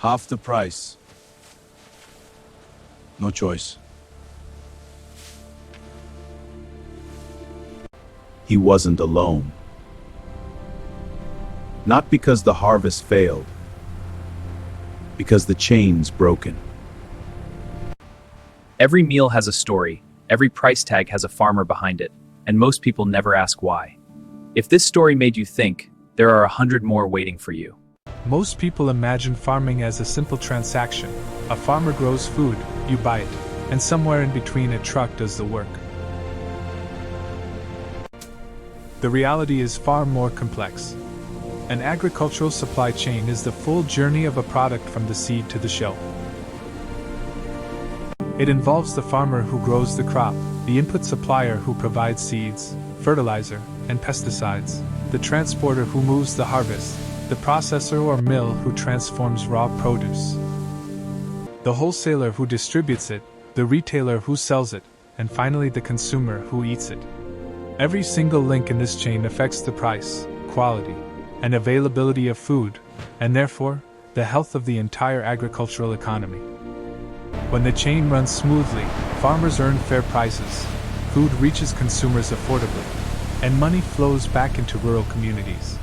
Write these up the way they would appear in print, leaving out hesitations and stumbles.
Half the price. No choice. He wasn't alone. Not because the harvest failed, because the chain's broken. Every meal has a story, every price tag has a farmer behind it, and most people never ask why. If this story made you think, there are 100 more waiting for you. Most people imagine farming as a simple transaction. A farmer grows food, you buy it, and somewhere in between a truck does the work. The reality is far more complex. An agricultural supply chain is the full journey of a product from the seed to the shelf. It involves the farmer who grows the crop, the input supplier who provides seeds, fertilizer, and pesticides, the transporter who moves the harvest, the processor or mill who transforms raw produce, the wholesaler who distributes it, the retailer who sells it, and finally the consumer who eats it. Every single link in this chain affects the price, quality, and availability of food, and therefore, the health of the entire agricultural economy. When the chain runs smoothly, farmers earn fair prices, food reaches consumers affordably, and money flows back into rural communities.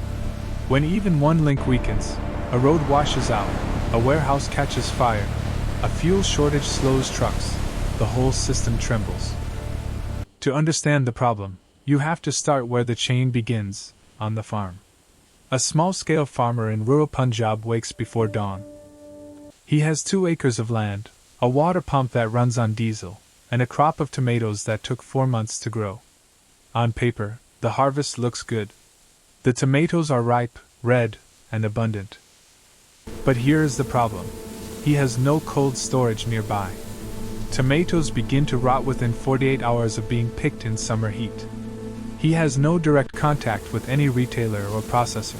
When even one link weakens, a road washes out, a warehouse catches fire, a fuel shortage slows trucks, the whole system trembles. To understand the problem, you have to start where the chain begins, on the farm. A small-scale farmer in rural Punjab wakes before dawn. He has 2 acres of land, a water pump that runs on diesel, and a crop of tomatoes that took 4 months to grow. On paper, the harvest looks good. The tomatoes are ripe, red, and abundant. But here is the problem. He has no cold storage nearby. Tomatoes begin to rot within 48 hours of being picked in summer heat. He has no direct contact with any retailer or processor.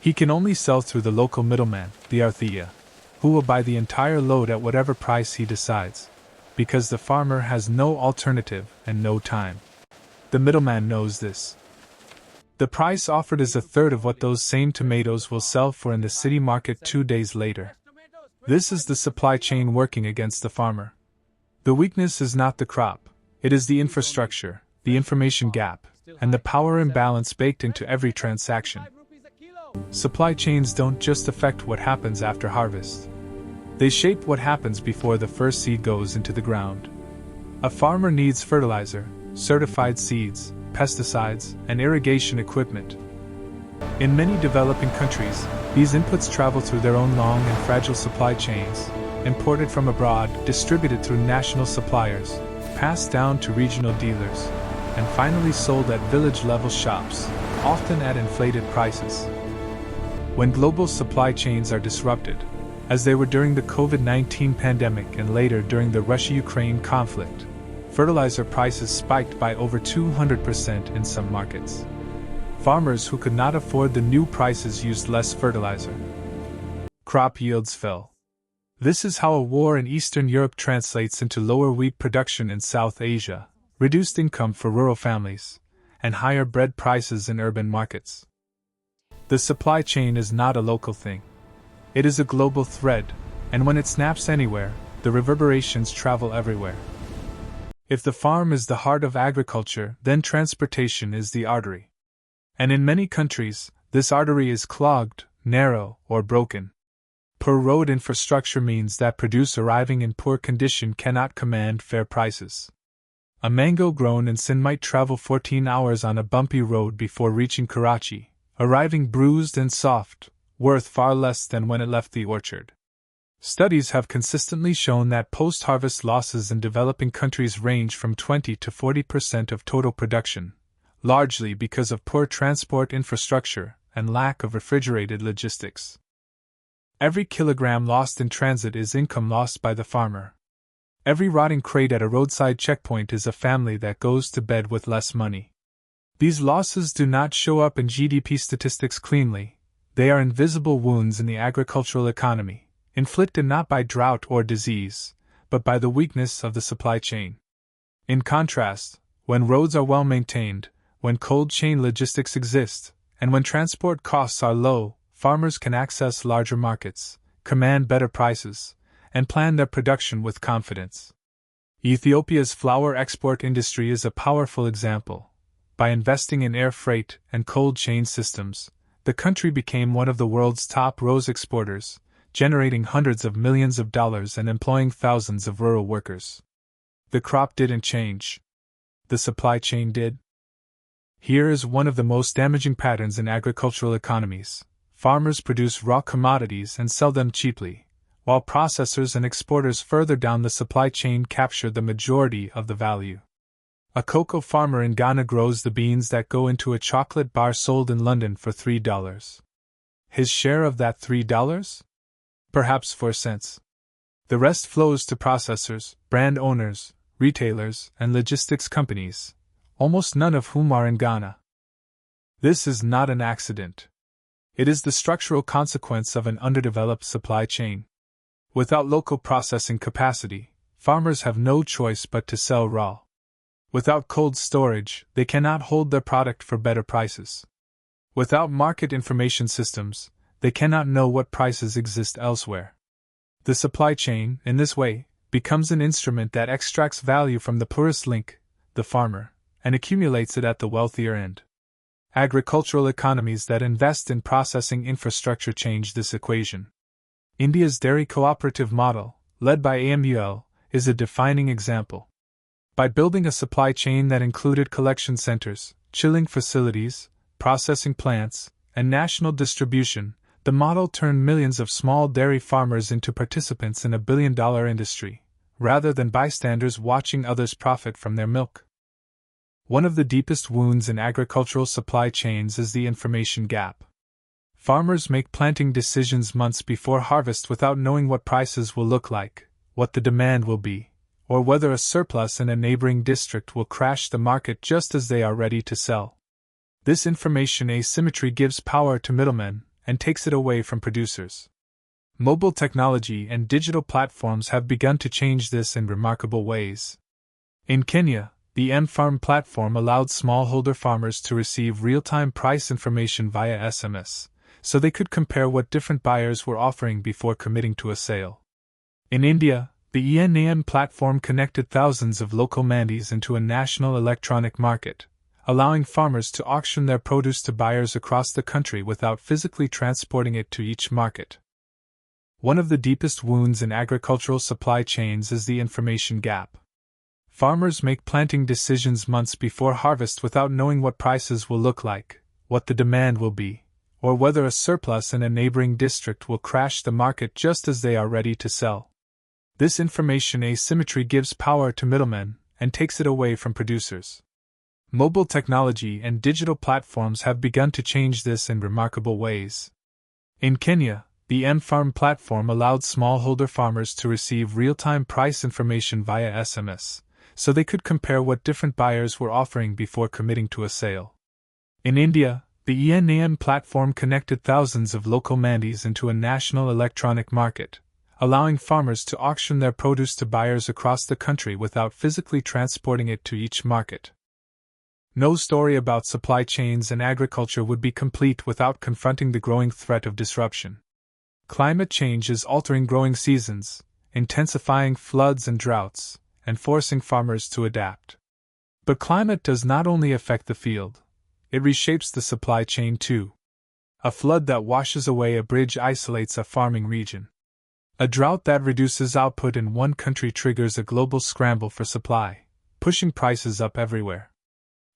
He can only sell through the local middleman, the arthia, who will buy the entire load at whatever price he decides, because the farmer has no alternative and no time. The middleman knows this. The price offered is a third of what those same tomatoes will sell for in the city market 2 days later. This is the supply chain working against the farmer. The weakness is not the crop, it is the infrastructure, the information gap, and the power imbalance baked into every transaction. Supply chains don't just affect what happens after harvest. They shape what happens before the first seed goes into the ground. A farmer needs fertilizer, certified seeds, pesticides, and irrigation equipment. In many developing countries, these inputs travel through their own long and fragile supply chains, imported from abroad, distributed through national suppliers, passed down to regional dealers, and finally sold at village-level shops, often at inflated prices. When global supply chains are disrupted, as they were during the COVID-19 pandemic and later during the Russia-Ukraine conflict, fertilizer prices spiked by over 200% in some markets. Farmers who could not afford the new prices used less fertilizer. Crop yields fell. This is how a war in Eastern Europe translates into lower wheat production in South Asia, reduced income for rural families, and higher bread prices in urban markets. The supply chain is not a local thing. It is a global thread, and when it snaps anywhere, the reverberations travel everywhere. If the farm is the heart of agriculture, then transportation is the artery. And in many countries, this artery is clogged, narrow, or broken. Poor road infrastructure means that produce arriving in poor condition cannot command fair prices. A mango grown in Sindh might travel 14 hours on a bumpy road before reaching Karachi, arriving bruised and soft, worth far less than when it left the orchard. Studies have consistently shown that post-harvest losses in developing countries range from 20 to 40% of total production, largely because of poor transport infrastructure and lack of refrigerated logistics. Every kilogram lost in transit is income lost by the farmer. Every rotting crate at a roadside checkpoint is a family that goes to bed with less money. These losses do not show up in GDP statistics cleanly. They are invisible wounds in the agricultural economy, inflicted not by drought or disease, but by the weakness of the supply chain. In contrast, when roads are well maintained, when cold chain logistics exist, and when transport costs are low, farmers can access larger markets, command better prices, and plan their production with confidence. Ethiopia's flour export industry is a powerful example. By investing in air freight and cold chain systems, the country became one of the world's top rose exporters, generating hundreds of millions of dollars and employing thousands of rural workers. The crop didn't change. The supply chain did. Here is one of the most damaging patterns in agricultural economies. Farmers produce raw commodities and sell them cheaply, while processors and exporters further down the supply chain capture the majority of the value. A cocoa farmer in Ghana grows the beans that go into a chocolate bar sold in London for $3. His share of that $3? Perhaps 4 cents. The rest flows to processors, brand owners, retailers, and logistics companies, almost none of whom are in Ghana. This is not an accident. It is the structural consequence of an underdeveloped supply chain. Without local processing capacity, farmers have no choice but to sell raw. Without cold storage, they cannot hold their product for better prices. Without market information systems, they cannot know what prices exist elsewhere. The supply chain, in this way, becomes an instrument that extracts value from the poorest link, the farmer, and accumulates it at the wealthier end. Agricultural economies that invest in processing infrastructure change this equation. India's dairy cooperative model, led by AMUL, is a defining example. By building a supply chain that included collection centers, chilling facilities, processing plants, and national distribution, the model turned millions of small dairy farmers into participants in a billion-dollar industry, rather than bystanders watching others profit from their milk. One of the deepest wounds in agricultural supply chains is the information gap. Farmers make planting decisions months before harvest without knowing what prices will look like, what the demand will be, or whether a surplus in a neighboring district will crash the market just as they are ready to sell. This information asymmetry gives power to middlemen and takes it away from producers. Mobile technology and digital platforms have begun to change this in remarkable ways. In Kenya, the M-Farm platform allowed smallholder farmers to receive real-time price information via SMS, so they could compare what different buyers were offering before committing to a sale. In India, the ENAM platform connected thousands of local mandis into a national electronic market, allowing farmers to auction their produce to buyers across the country without physically transporting it to each market. One of the deepest wounds in agricultural supply chains is the information gap. Farmers make planting decisions months before harvest without knowing what prices will look like, what the demand will be, or whether a surplus in a neighboring district will crash the market just as they are ready to sell. This information asymmetry gives power to middlemen and takes it away from producers. Mobile technology and digital platforms have begun to change this in remarkable ways. In Kenya, the M-Farm platform allowed smallholder farmers to receive real-time price information via SMS, so they could compare what different buyers were offering before committing to a sale. In India, the ENAM platform connected thousands of local mandis into a national electronic market, allowing farmers to auction their produce to buyers across the country without physically transporting it to each market. No story about supply chains and agriculture would be complete without confronting the growing threat of disruption. Climate change is altering growing seasons, intensifying floods and droughts, and forcing farmers to adapt. But climate does not only affect the field, it reshapes the supply chain too. A flood that washes away a bridge isolates a farming region. A drought that reduces output in one country triggers a global scramble for supply, pushing prices up everywhere.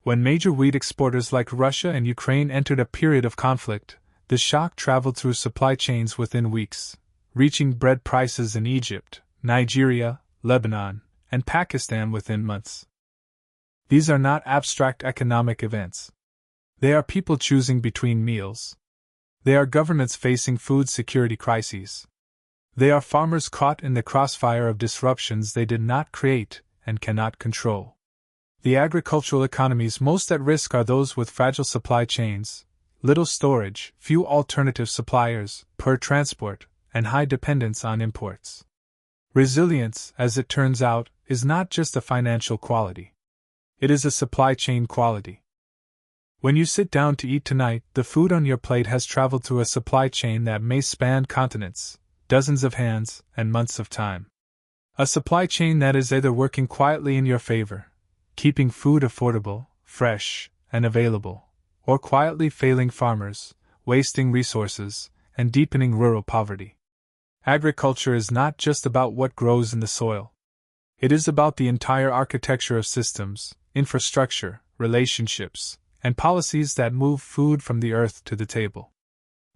When major wheat exporters like Russia and Ukraine entered a period of conflict, the shock traveled through supply chains within weeks, reaching bread prices in Egypt, Nigeria, Lebanon, and Pakistan within months. These are not abstract economic events. They are people choosing between meals. They are governments facing food security crises. They are farmers caught in the crossfire of disruptions they did not create and cannot control. The agricultural economies most at risk are those with fragile supply chains, little storage, few alternative suppliers, poor transport, and high dependence on imports. Resilience, as it turns out, is not just a financial quality. It is a supply chain quality. When you sit down to eat tonight, the food on your plate has traveled through a supply chain that may span continents, dozens of hands, and months of time. A supply chain that is either working quietly in your favor, keeping food affordable, fresh, and available, or quietly failing farmers, wasting resources, and deepening rural poverty. Agriculture is not just about what grows in the soil. It is about the entire architecture of systems, infrastructure, relationships, and policies that move food from the earth to the table.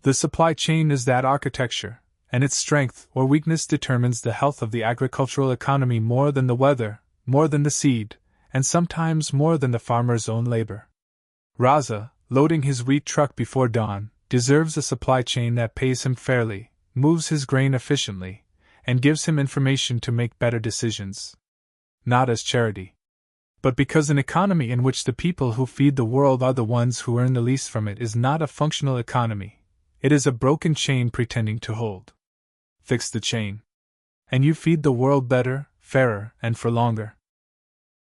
The supply chain is that architecture, and its strength or weakness determines the health of the agricultural economy more than the weather, more than the seed, and sometimes more than the farmer's own labor. Raza, loading his wheat truck before dawn, deserves a supply chain that pays him fairly, moves his grain efficiently, and gives him information to make better decisions. Not as charity, but because an economy in which the people who feed the world are the ones who earn the least from it is not a functional economy. It is a broken chain pretending to hold. Fix the chain, and you feed the world better, fairer, and for longer.